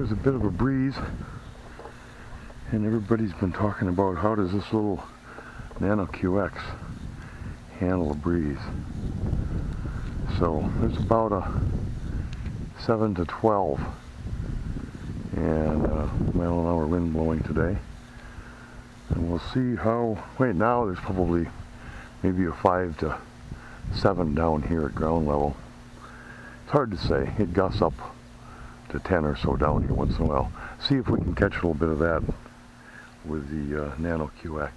There's a bit of a breeze, and everybody's been talking about how does this little Nano QX handle a breeze. So there's about a 7 to 12 and mile-an-hour wind blowing today, and we'll see how. Right now there's probably maybe a 5 to 7 down here at ground level. It's hard to say. It gusts up to 10 or so down here once in a while. See if we can catch a little bit of that with the Nano QX.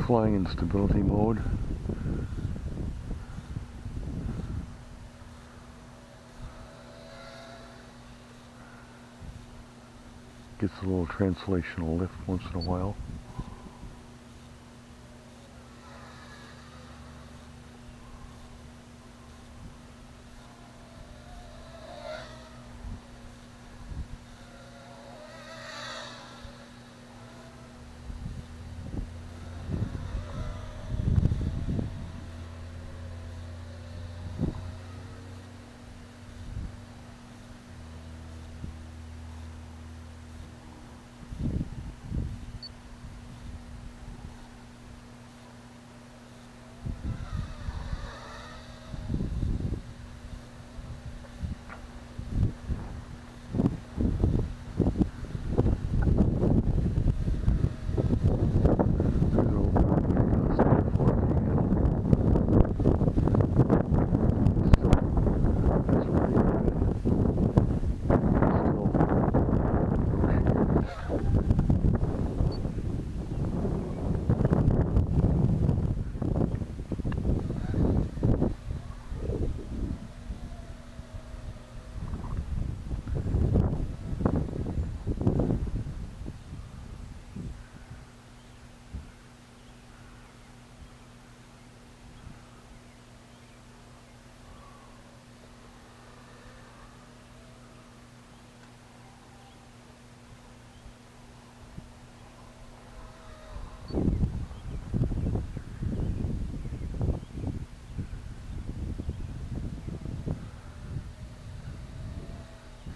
Flying in stability mode. Gets a little translational lift once in a while.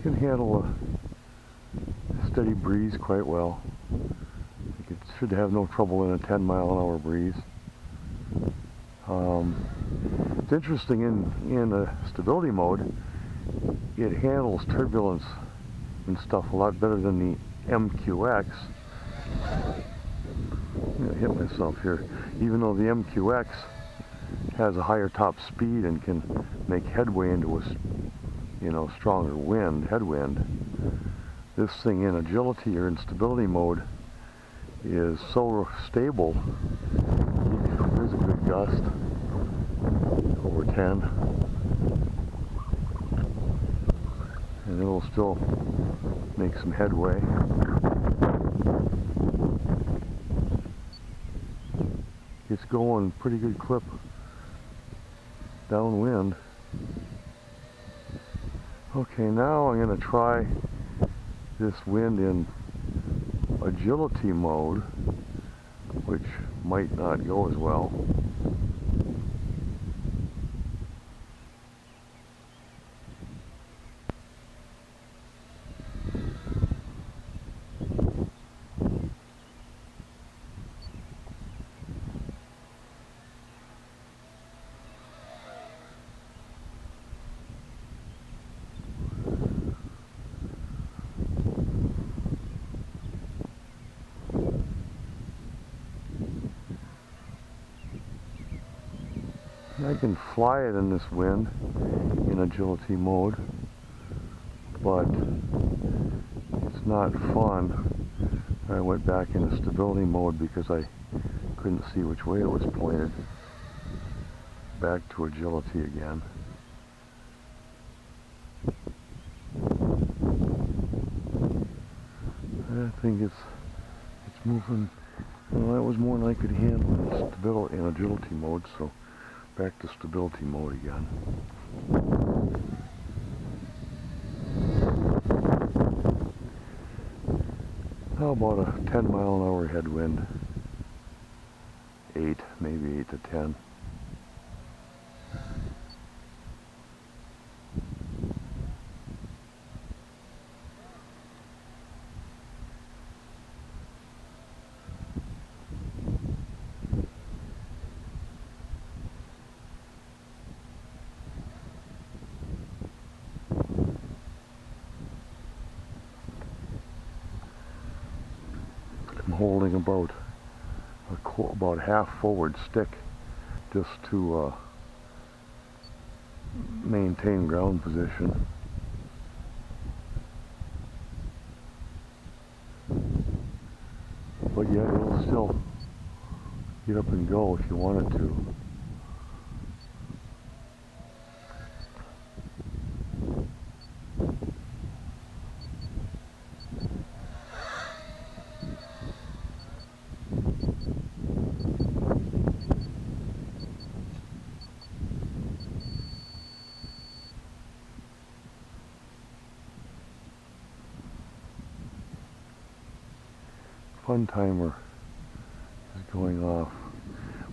Can handle a steady breeze quite well. I think it should have no trouble in a 10-mile-an-hour breeze. It's interesting, in a stability mode, it handles turbulence and stuff a lot better than the MQX. I'm going to hit myself here. Even though the MQX has a higher top speed and can make headway into a stronger headwind, this thing in agility or in stability mode is so stable. There's a good gust over 10, and it'll still make some headway. It's going pretty good clip downwind. Okay, now I'm going to try this wind in agility mode, which might not go as well. I can fly it in this wind in agility mode, but it's not fun. I went back into stability mode because I couldn't see which way it was pointed. Back to agility again. I think it's moving. Well, that was more than I could handle in agility mode, so back to stability mode again. Well, about a 10-mile-an-hour headwind. 8, maybe 8 to 10. I'm holding about half forward stick just to maintain ground position. But yeah, it'll still get up and go if you want it to. Fun timer is going off.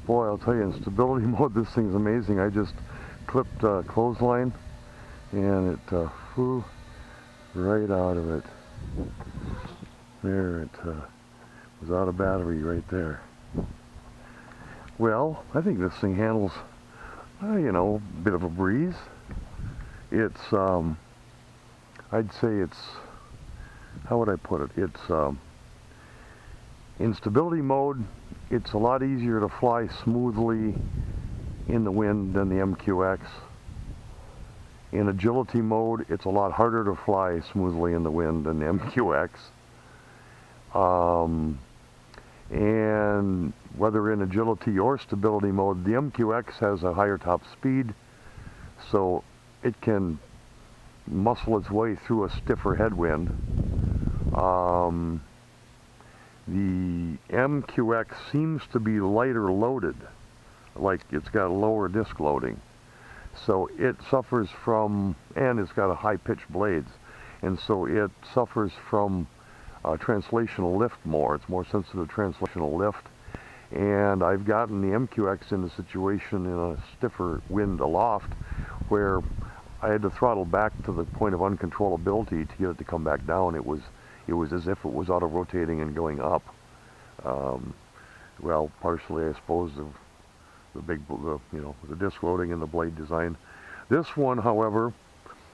Boy, I'll tell you, in stability mode, this thing's amazing. I just clipped clothesline and it flew right out of it. There, it was out of battery right there. Well, I think this thing handles, you know, a bit of a breeze. It's, I'd say it's, how would I put it? It's, in stability mode, it's a lot easier to fly smoothly in the wind than the MQX. In agility mode, it's a lot harder to fly smoothly in the wind than the MQX. And whether in agility or stability mode, the MQX has a higher top speed, so it can muscle its way through a stiffer headwind. The MQX seems to be lighter loaded, like it's got a lower disc loading. So it suffers from, and it's got a high-pitched blades, and so it suffers from translational lift more. It's more sensitive to translational lift. And I've gotten the MQX in a situation in a stiffer wind aloft where I had to throttle back to the point of uncontrollability to get it to come back down. It was as if it was auto-rotating and going up. Well, partially, I suppose, the disc loading and the blade design. This one, however,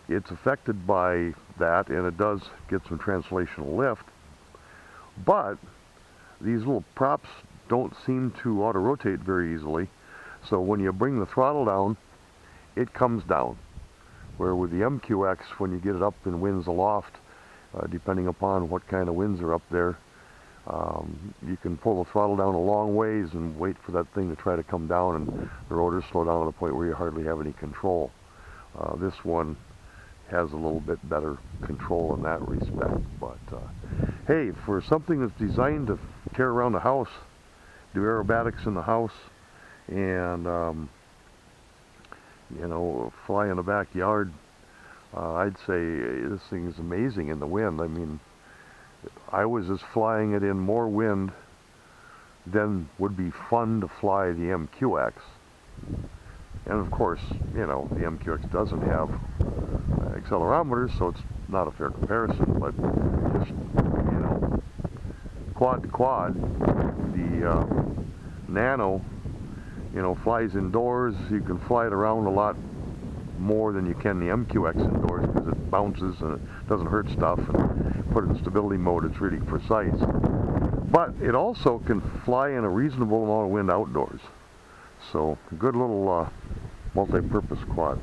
it's affected by that, and it does get some translational lift. But these little props don't seem to auto-rotate very easily. So when you bring the throttle down, it comes down. Where with the MQX, when you get it up in winds aloft, depending upon what kind of winds are up there, you can pull the throttle down a long ways and wait for that thing to try to come down, and the rotors slow down to the point where you hardly have any control. This one has a little bit better control in that respect. But hey, for something that's designed to tear around the house, do aerobatics in the house, and you know, fly in the backyard, I'd say this thing is amazing in the wind. I mean, I was just flying it in more wind than would be fun to fly the MQX. And of course, you know, the MQX doesn't have accelerometers, so it's not a fair comparison, but just, you know, quad to quad, the Nano, you know, flies indoors. You can fly it around a lot more than you can the MQX indoors because it bounces and it doesn't hurt stuff, and put it in stability mode, it's really precise. But it also can fly in a reasonable amount of wind outdoors. So, good little multi-purpose quad.